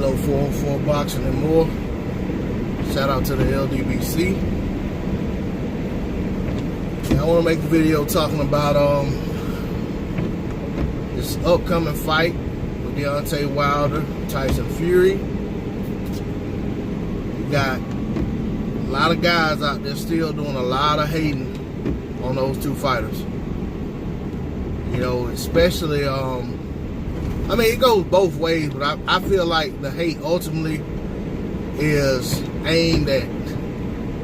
Kilo 404 Boxing and More. Shout out to the LDBC. I want to make a video talking about this upcoming fight with Deontay Wilder, Tyson Fury. You got a lot of guys out there still doing a lot of hating on those two fighters. You know, especially, I mean, it goes both ways, but I feel like the hate ultimately is aimed at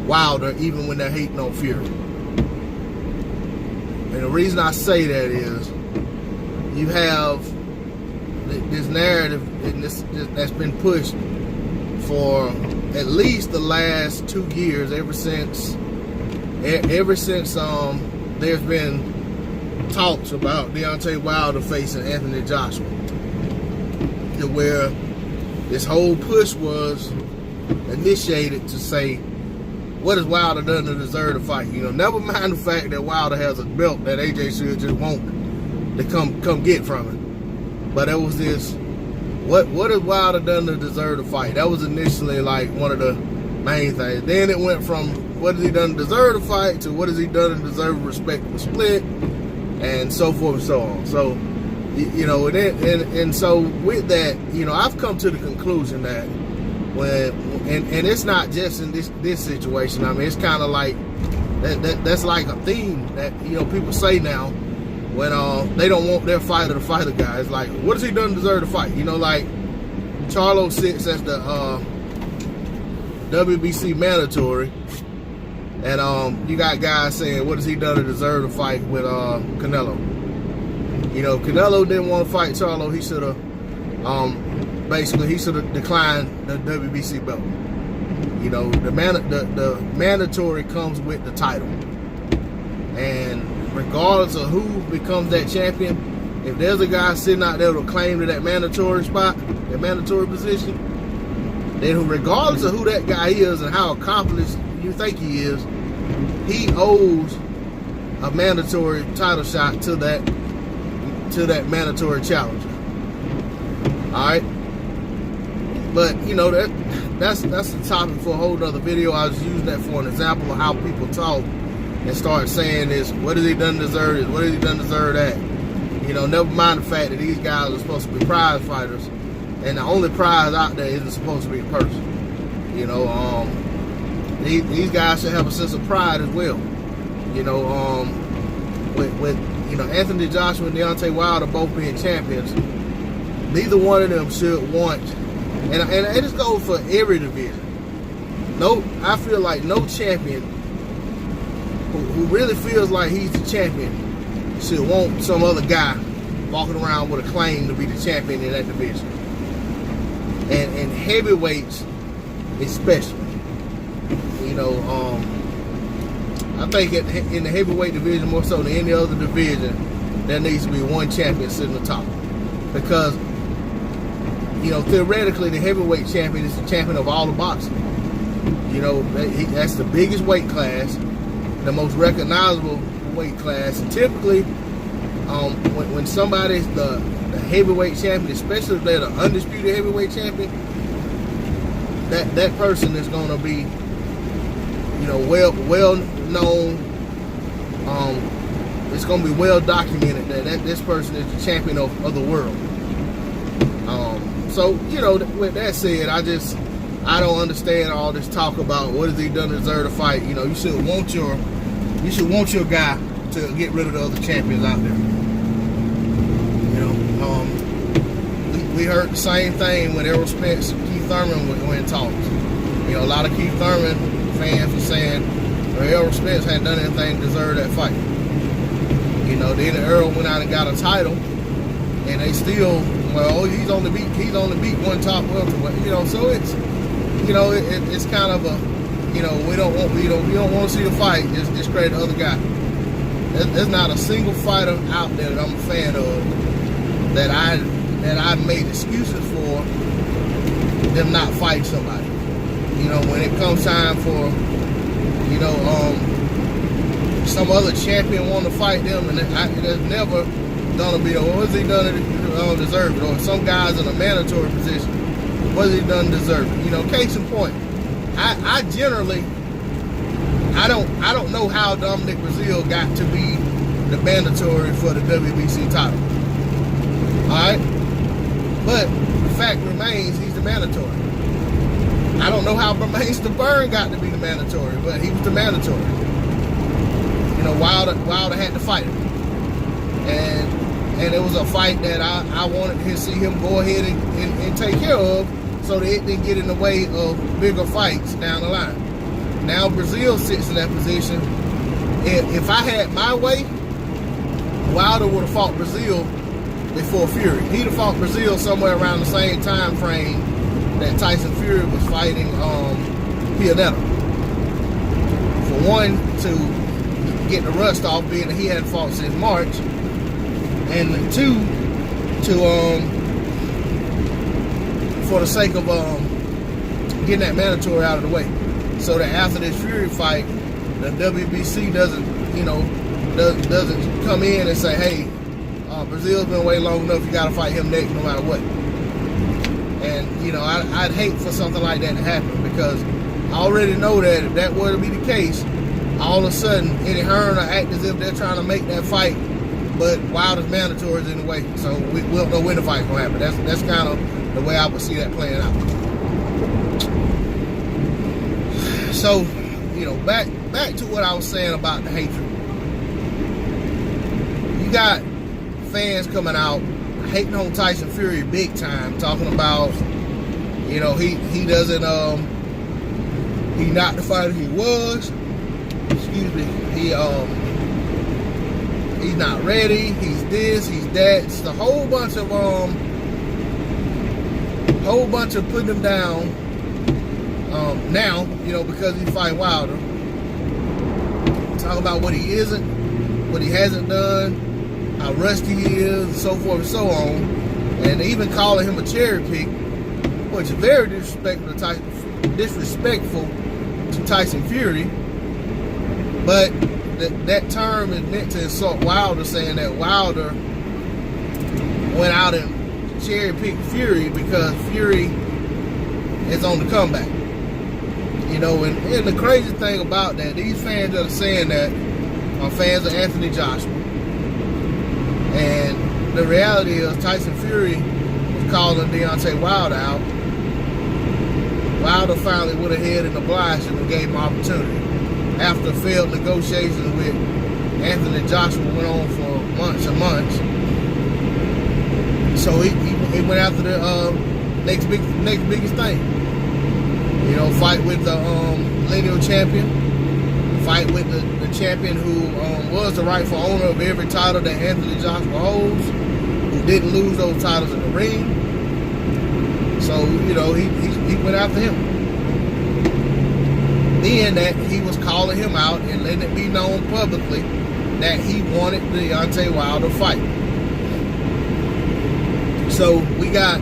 Wilder, even when they're hating on Fury. And the reason I say that is, you have this narrative that's been pushed for at least the last 2 years, ever since there's been talks about Deontay Wilder facing Anthony Joshua, where this whole push was initiated to say, what has Wilder done to deserve the fight? You know, never mind the fact that Wilder has a belt that AJ should just want to come get from him. But there was this, what has Wilder done to deserve the fight? That was initially like one of the main things. Then it went from what has he done to deserve the fight to what has he done to deserve a respectable split, and so forth and so on. So, you know, and so with that, you know, I've come to the conclusion that and it's not just in this situation. I mean, it's kind of like that's like a theme that, you know, people say now when they don't want their fighter to fight a guy. It's like, what has he done to deserve the fight? You know, like Charlo sits as the WBC mandatory, and you got guys saying, what has he done to deserve the fight with Canelo? You know, Canelo didn't want to fight Charlo. He should have basically, he should have declined the WBC belt. You know, the mandatory comes with the title. And regardless of who becomes that champion, if there's a guy sitting out there with a claim to that mandatory spot, that mandatory position, then regardless of who that guy is and how accomplished you think he is, he owes a mandatory title shot to that mandatory challenger. All right. But, you know, that's the topic for a whole other video. I was using that for an example of how people talk and start saying this, what has he done to deserve this? What has he done to deserve that? You know, never mind the fact that these guys are supposed to be prize fighters, and the only prize out there isn't supposed to be a person. You know, these guys should have a sense of pride as well. You know, with you know, Anthony Joshua and Deontay Wilder both being champions, neither one of them should want. And it just goes for every division. No, I feel like no champion who really feels like he's the champion should want some other guy walking around with a claim to be the champion in that division. And heavyweights especially. You know, I think in the heavyweight division, more so than any other division, there needs to be one champion sitting on top. Because, you know, theoretically, the heavyweight champion is the champion of all the boxing. You know, that's the biggest weight class, the most recognizable weight class. And typically, when somebody's the heavyweight champion, especially if they're the undisputed heavyweight champion, that person is going to be, you know, well known. It's going to be well documented that this person is the champion of the world. So, you know, with that said, I don't understand all this talk about what has he done to deserve the fight. You know, you should want your guy to get rid of the other champions out there. You know, we heard the same thing when Errol Spence and Keith Thurman were in talks. You know, a lot of Keith Thurman fans were saying, well, Errol Spence hadn't done anything to deserve that fight. You know, then Errol went out and got a title, and they still, well, he's only beat one top welterweight. You know, so it's, you know, it's kind of a, you know, we don't want to see the fight. Just create the other guy. There's not a single fighter out there that I'm a fan of that I made excuses for them not fighting somebody. You know, when it comes time for, you know, some other champion want to fight them, and there's never gonna be, what's he done to deserve it? Or some guys in a mandatory position what has he done deserve it? You know, case in point, I generally, I don't know how Dominic Brazil got to be the mandatory for the WBC title. Alright? But the fact remains, he's the mandatory. I don't know how Bermain Stabern got to be the mandatory, but he was the mandatory. You know, Wilder had to fight him. And it was a fight that I wanted to see him go ahead and take care of, so that it didn't get in the way of bigger fights down the line. Now Brazil sits in that position. If I had my way, Wilder would have fought Brazil before Fury. He'd have fought Brazil somewhere around the same time frame that Tyson Fury was fighting Pianetta. For one, to get the rust off, being that he hadn't fought since March, and two, to for the sake of getting that mandatory out of the way, so that after this Fury fight, the WBC doesn't come in and say, hey, Brazil's been waiting long enough, you got to fight him next no matter what. And, you know, I'd hate for something like that to happen, because I already know that if that were to be the case, all of a sudden Eddie Hearn will act as if they're trying to make that fight, but Wilder's mandatory is in the way, so we don't know when the fight's going to happen. That's kind of the way I would see that playing out. So, you know, back to what I was saying about the hatred. You got fans coming out hating on Tyson Fury big time, talking about, you know, he doesn't he's not the fighter he was. Excuse me. He's not ready. He's this. He's that. It's a whole bunch of putting him down. Now, you know, because he's fighting Wilder. Talk about what he isn't, what he hasn't done, how rusty he is, and so forth and so on, and even calling him a cherry pick, which is very disrespectful to Tyson Fury. But that term is meant to insult Wilder, saying that Wilder went out and cherry picked Fury because Fury is on the comeback. You know, and the crazy thing about that, these fans that are saying that are fans of Anthony Joshua. And the reality is Tyson Fury was calling Deontay Wilder out. Wilder finally went ahead and obliged him and gave him opportunity. After failed negotiations with Anthony Joshua went on for months and months. So he went after the next biggest thing. You know, fight with the lineal champion, fight with the champion who was the rightful owner of every title that Anthony Joshua holds, who didn't lose those titles in the ring. So, you know, he went after him. Then that he was calling him out and letting it be known publicly that he wanted the Deontay Wilder fight. So we got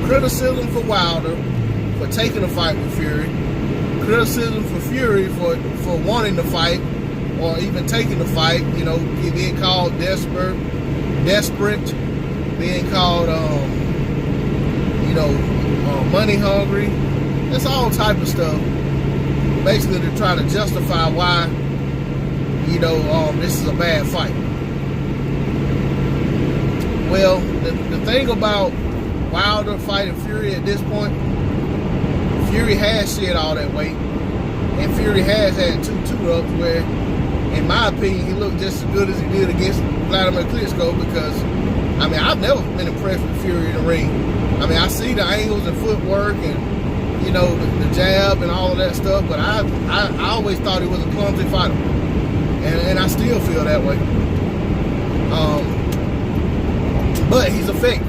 criticism for Wilder for taking a fight with Fury, criticism for Fury for wanting to fight or even taking the fight, you know, being called desperate, being called, money hungry. That's all type of stuff, basically to try to justify why, you know, this is a bad fight. Well, the thing about Wilder fighting Fury at this point, Fury has shed all that weight, and Fury has had two ups where, in my opinion, he looked just as good as he did against Vladimir Klitschko, because, I mean, I've never been impressed with Fury in the ring. I mean, I see the angles and footwork and, you know, the jab and all of that stuff, but I always thought he was a clumsy fighter, and I still feel that way. But he's effective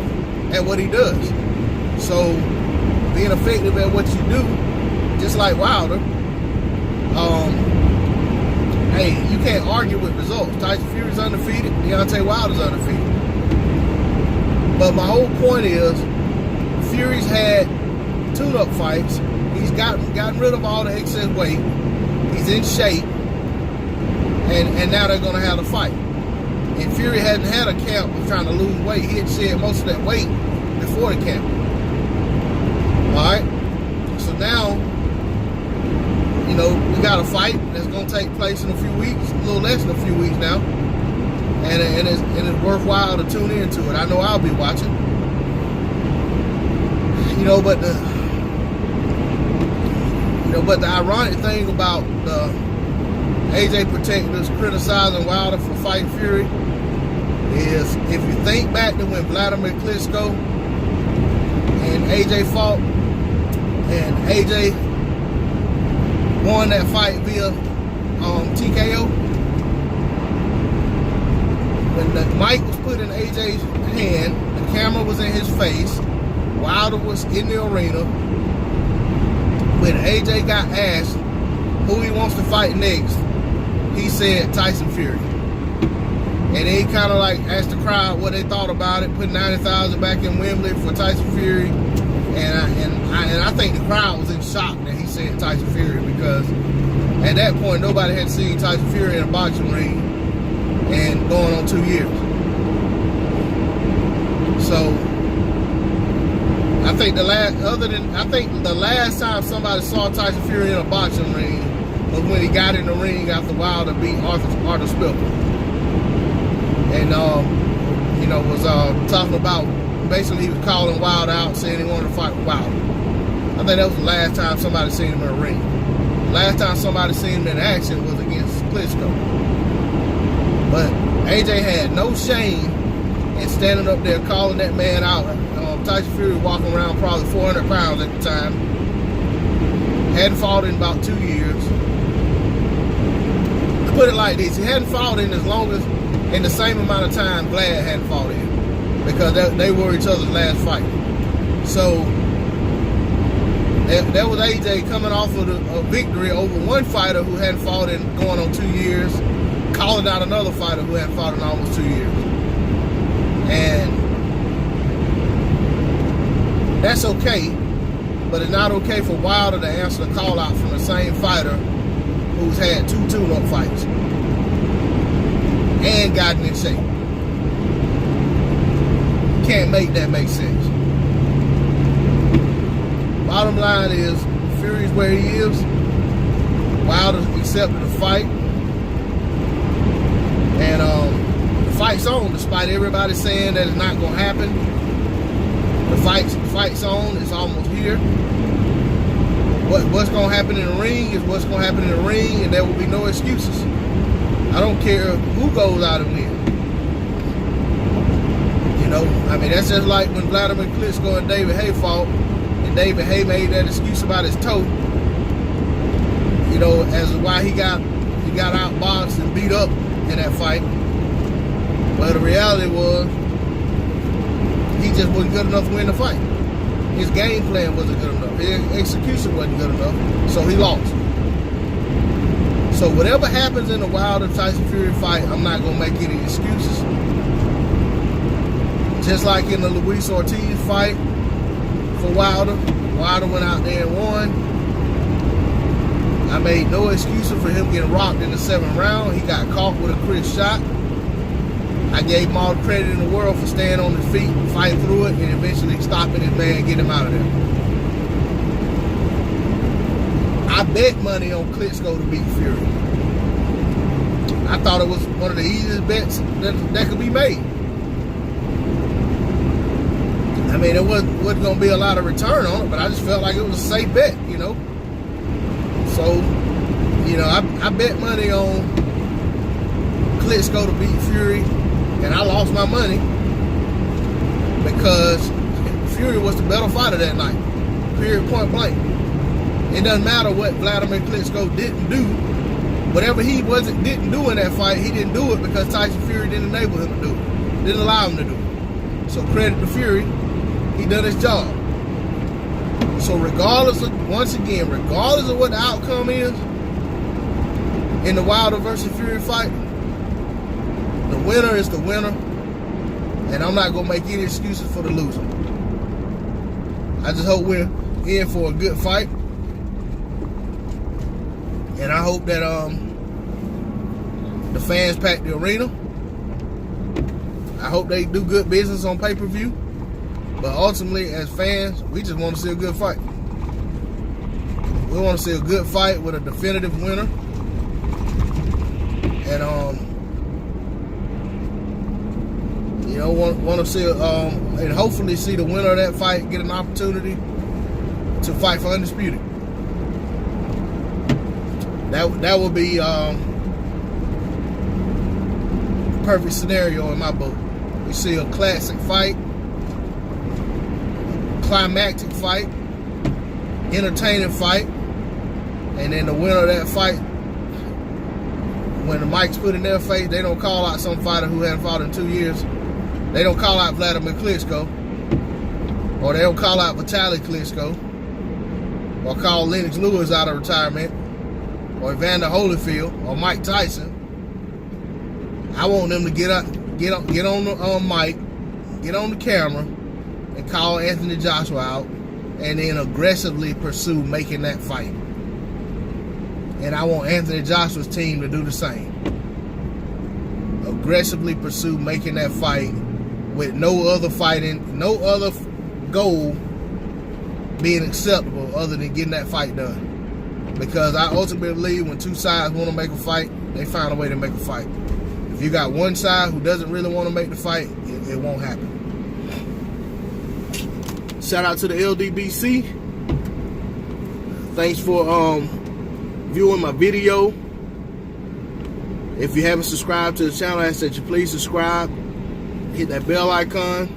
at what he does. So, being effective at what you do, just like Wilder, hey, you can't argue with results. Tyson Fury's undefeated, Deontay Wilder's undefeated. But my whole point is, Fury's had tune-up fights. He's gotten rid of all the excess weight. He's in shape, and now they're going to have a fight. And Fury hadn't had a camp of trying to lose weight. He had shed most of that weight before the camp. Alright, so now, you know, we got a fight that's going to take place in a few weeks, a little less than a few weeks now. And it's worthwhile to tune into it. I know I'll be watching. You know, but the ironic thing about the AJ protectors criticizing Wilder for fighting Fury is, if you think back to when Vladimir Klitschko and AJ fought, and AJ won that fight via TKO, when the mic was put in AJ's hand, the camera was in his face, Wilder was in the arena. When AJ got asked who he wants to fight next, he said Tyson Fury. And he kind of like asked the crowd what they thought about it, put 90,000 back in Wembley for Tyson Fury. And I think the crowd was in shock that he said Tyson Fury, because at that point nobody had seen Tyson Fury in a boxing ring and going on 2 years. So I think the last time somebody saw Tyson Fury in a boxing ring was when he got in the ring after Wilder beat Arthur Spilker. And you know, was talking about, basically he was calling Wilder out, saying he wanted to fight with Wilder. I think that was the last time somebody seen him in a ring. The last time somebody seen him in action was against Klitschko. But AJ had no shame in standing up there calling that man out. Tyson Fury walking around probably 400 pounds at the time. Hadn't fought in about 2 years. To put it like this, he hadn't fought in the same amount of time Vlad hadn't fought in, because they were each other's last fight. So that was AJ coming off of a victory over one fighter who hadn't fought in going on 2 years, calling out another fighter who hadn't fought in almost 2 years. And that's okay, but it's not okay for Wilder to answer the call out from the same fighter who's had 2 tune-up fights and gotten in shape. Can't make that make sense. Bottom line is, Fury's where he is. Wilder accepted the fight, and the fight's on, despite everybody saying that it's not going to happen. The fight's on. It's almost here. What's going to happen in the ring is what's going to happen in the ring, and there will be no excuses. I don't care who goes out and wins. You know, I mean, that's just like when Vladimir Klitschko and David Haye fought, and David Haye made that excuse about his toe, you know, as to why he got outboxed and beat up in that fight. But the reality was, he just wasn't good enough to win the fight. His game plan wasn't good enough. His execution wasn't good enough, so he lost. So whatever happens in the Wilder Tyson Fury fight, I'm not going to make any excuses. Just like in the Luis Ortiz fight for Wilder went out there and won. I made no excuses for him getting rocked in the 7th round. He got caught with a crisp shot. I gave him all the credit in the world for staying on his feet, fighting through it, and eventually stopping his man and getting him out of there. I bet money on Klitschko to beat Fury. I thought it was one of the easiest bets that could be made. I mean, it wasn't going to be a lot of return on it, but I just felt like it was a safe bet, you know. So, you know, I bet money on Klitschko to beat Fury, and I lost my money because Fury was the better fighter that night. Period, point blank. It doesn't matter what Vladimir Klitschko didn't do. Whatever he didn't do in that fight, he didn't do it because Tyson Fury didn't enable him to do it. Didn't allow him to do it. So credit to Fury, he done his job. So regardless of what the outcome is in the Wilder versus Fury fight, the winner is the winner, and I'm not gonna make any excuses for the loser. I just hope we're in for a good fight, and I hope that the fans pack the arena. I hope they do good business on pay-per-view, But ultimately, as fans, we just want to see a good fight. We want to see a good fight with a definitive winner. And you know, want to see and hopefully see the winner of that fight get an opportunity to fight for undisputed. That would be perfect scenario in my book. We see a classic fight, climactic fight, entertaining fight, and then the winner of that fight, when the mic's put in their face, they don't call out some fighter who hadn't fought in 2 years. They don't call out Vladimir Klitschko, or they don't call out Vitaly Klitschko, or call Lennox Lewis out of retirement, or Evander Holyfield, or Mike Tyson. I want them to get on the mic, get on the camera, and call Anthony Joshua out, and then aggressively pursue making that fight. And I want Anthony Joshua's team to do the same. Aggressively pursue making that fight with no other goal being acceptable other than getting that fight done. Because I ultimately believe when two sides want to make a fight, they find a way to make a fight. If you got one side who doesn't really want to make the fight, it won't happen. Shout out to the LDBC. Thanks for viewing my video. If you haven't subscribed to the channel, I ask that you please subscribe. Hit that bell icon.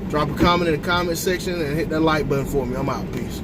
Drop a comment in the comment section and hit that like button for me. I'm out. Peace.